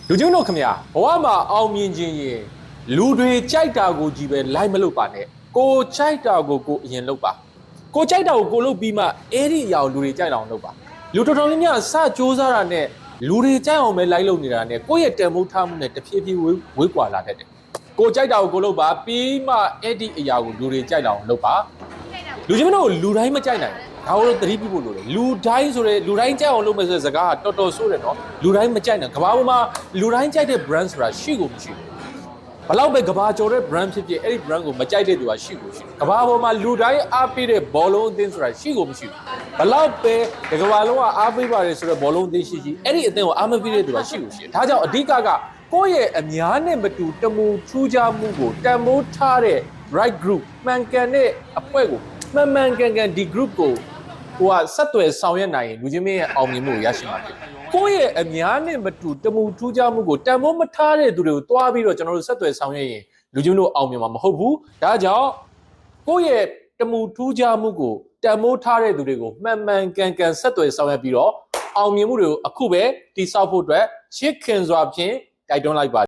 လူကျုံတို့ခမရဘဝမှာအောင်မြင်ခြင်းရင်လူတွေကြိုက်တာကိုကြီးပဲလိုက်မလုပ်ပါနဲ့ကိုကြိုက်တာကိုကိုအရင်လုပ်ပါကိုကြိုက်တာကိုကိုလုပ်ပြီးမှအဲ့ဒီအရာကိုလူတွေကြိုက်အောင်လုပ်ပါလူတော်တော်များများစစူးစမ်းတာနဲ့လူတွေကြိုက်အောင်ပဲလိုက်လုပ်နေတာနဲ့ကိုယ့်ရဲ့တန်ဖိုးထားမှုနဲ့တဖြည်းဖြည်းဝေးကွာလာတတ်တယ်ကိုကြိုက်တာကိုကိုလုပ်ပါပြီးမှအဲ့ဒီအရာကိုလူတွေကြိုက်အောင်လုပ်ပါလူချင်းတို့လူတိုင်းမကြိုက်နိုင်ဒါကိုသတိပြုဖို့လိုတယ်လူတိုင်းဆိုတဲ့လူတိုင်းကြိုက်အောင်လုပ်မယ်ဆိုတဲ့စကားကတော်တော်ဆိုးတယ်နော်လူတိုင်းမကြိုက်နိုင်ကဘာပေါ်မှာလူတိုင်းကြိုက်တဲ့ brand ဆိုတာရှိကိုမရှိဘူးဘလောက်ပဲကဘာကျော်တဲ့ brand ဖြစ်ဖြစ်အဲ့ဒီ brand ကိုမကြိုက်တဲ့သူကရှိကိုရှိကဘာပေါ်မှာလူတိုင်းအားပေးတဲ့ဘောလုံးအသင်းဆိုတာရှိကိုမရှိဘူးဘလောက်ပဲဒီကဘာလုံးကအားပေးပါတယ်ဆိုတဲ့ဘောလုံးအသင်းရှိအဲ့ဒီအသင်းကိုအားမပေးတဲ့သူကရှိကိုရှိဒါကြောင့်အဓိကကကိုယ့်ရဲ့အများနဲ့မတူတမူထူးခြားမှုကိုတန်ဖိုးထားတဲ့ right group မှန်ကန်တဲ့အဖွဲ့ကိုမှန်မှန်ကန်ကန်ဒီ group ကိုကဆက်သွယ်ဆောင်ရွက်နိုင်ရင်လူချင်းမင်းရဲ့အောင်မြင်မှုကိုရရှိမှာဖြစ်ကိုယ့်ရဲ့အများနဲ့မတူတမူထူးခြားမှုကိုတန်ဖိုးမထားတဲ့သူတွေကိုတွားပြီးတော့ကျွန်တော်တို့ဆက်သွယ်ဆောင်ရွက်ရင်လူချင်းတို့အောင်မြင်မှာမဟုတ်ဘူးဒါကြောင့်ကိုယ့်ရဲ့တမူထူးခြားမှုကိုတန်ဖိုးထားတဲ့သူတွေကိုမှန်မှန်ကန်ကန်ဆက်သွယ်ဆောင်ရွက်ပြီးတော့အောင်မြင်မှုတွေကိုအခုပဲတိစောက်ဖို့အတွက်ချစ်ခင်စွာဖြင့်တိုက်တွန်းလိုက်ပါ